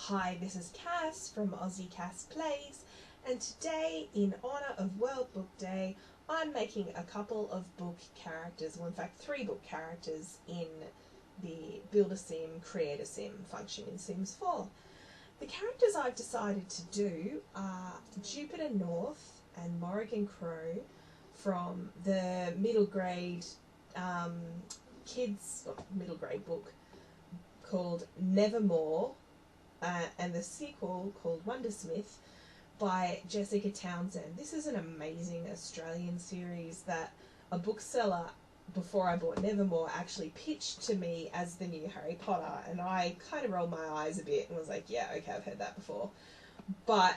Hi, this is Cass from Aussie Cass Plays, and today, in honour of World Book Day, I'm making a couple of book characters, well in fact 3 book characters in the Build a Sim, Create a Sim function in Sims 4. The characters I've decided to do are Jupiter North and Morrigan Crow from the middle grade middle grade book called Nevermoor, and the sequel called Wondersmith by Jessica Townsend. This is an amazing Australian series that a bookseller before I bought Nevermoor actually pitched to me as the new Harry Potter, and I kind of rolled my eyes a bit and was like, yeah, okay, I've heard that before. But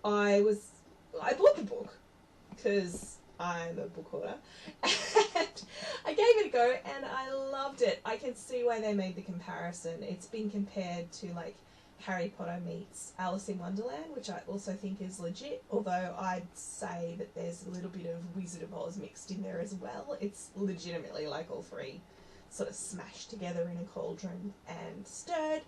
I bought the book because I'm a book hoarder, and I gave it a go and I loved it. I can see why they made the comparison. It's been compared to like Harry Potter meets Alice in Wonderland, which I also think is legit, although I'd say that there's a little bit of Wizard of Oz mixed in there as well. It's legitimately like all 3 sort of smashed together in a cauldron and stirred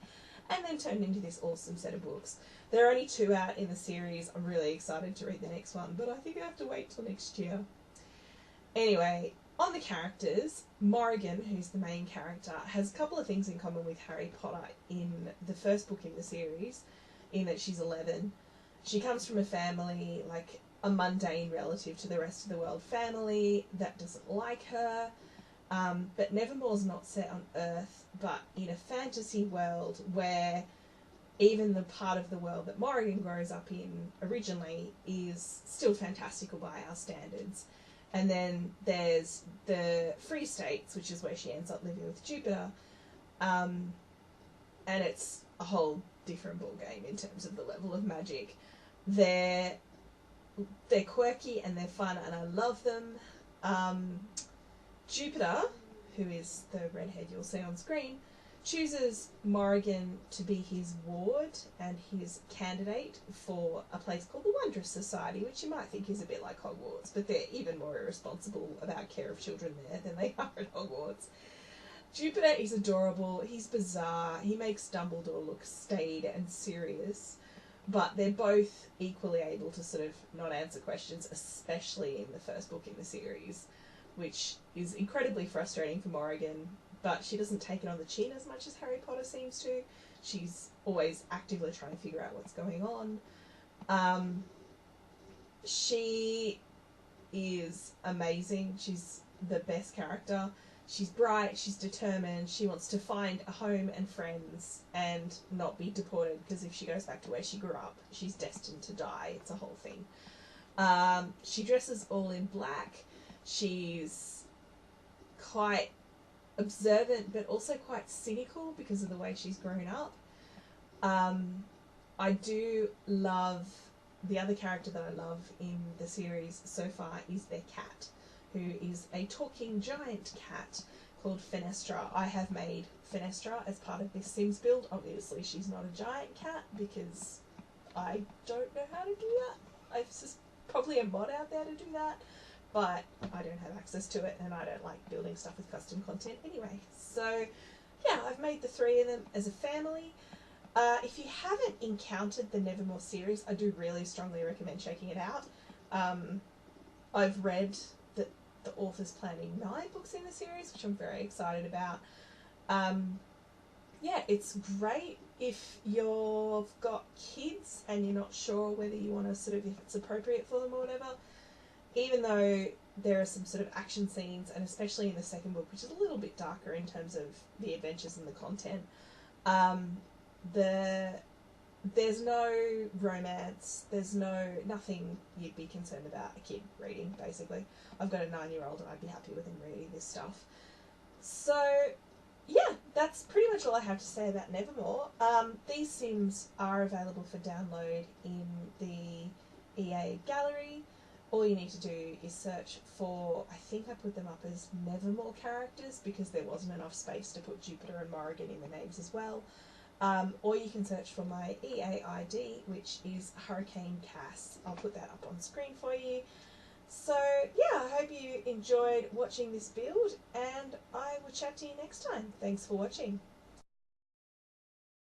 and then turned into this awesome set of books. There are only 2 out in the series. I'm really excited to read the next one, but I think I have to wait till next year. Anyway, on the characters, Morrigan, who's the main character, has a couple of things in common with Harry Potter in the first book in the series, in that she's 11. She comes from a family, like a mundane relative to the rest of the world family that doesn't like her. But Nevermoor's not set on Earth, but in a fantasy world where even the part of the world that Morrigan grows up in originally is still fantastical by our standards. And then there's the Free States, which is where she ends up living with Jupiter, and it's a whole different ballgame in terms of the level of magic. They're quirky and they're fun and I love them. Jupiter, who is the redhead you'll see on screen, chooses Morrigan to be his ward and his candidate for a place called the Wondrous Society, which you might think is a bit like Hogwarts, but they're even more irresponsible about care of children there than they are at Hogwarts. Jupiter is adorable, he's bizarre, he makes Dumbledore look staid and serious, but they're both equally able to sort of not answer questions, especially in the first book in the series, which is incredibly frustrating for Morrigan. But she doesn't take it on the chin as much as Harry Potter seems to. She's always actively trying to figure out what's going on. She is amazing. She's the best character. She's bright, she's determined, she wants to find a home and friends and not be deported, because if she goes back to where she grew up, she's destined to die. It's a whole thing. She dresses all in black. She's quite observant but also quite cynical because of the way she's grown up. I do love, the other character that I love in the series so far is their cat, who is a talking giant cat called Fenestra. I have made Fenestra as part of this Sims build. Obviously she's not a giant cat because I don't know how to do that. There's probably a mod out there to do that, but I don't have access to it and I don't like building stuff with custom content anyway. So yeah, I've made the 3 of them as a family. If you haven't encountered the Nevermoor series, I do really strongly recommend checking it out. I've read that the author's planning 9 books in the series, which I'm very excited about. Yeah, it's great if you've got kids and you're not sure whether you want to sort of, if it's appropriate for them or whatever. Even though there are some sort of action scenes, and especially in the second book, which is a little bit darker in terms of the adventures and the content, there's no romance, there's nothing you'd be concerned about a kid reading, basically. I've got a 9-year-old and I'd be happy with him reading this stuff. So yeah, that's pretty much all I have to say about Nevermoor. These Sims are available for download in the EA gallery. All you need to do is search for, I think I put them up as Nevermoor characters because there wasn't enough space to put Jupiter and Morrigan in the names as well. Or you can search for my EA ID, which is Hurricane Cass. I'll put that up on screen for you. So yeah, I hope you enjoyed watching this build and I will chat to you next time. Thanks for watching.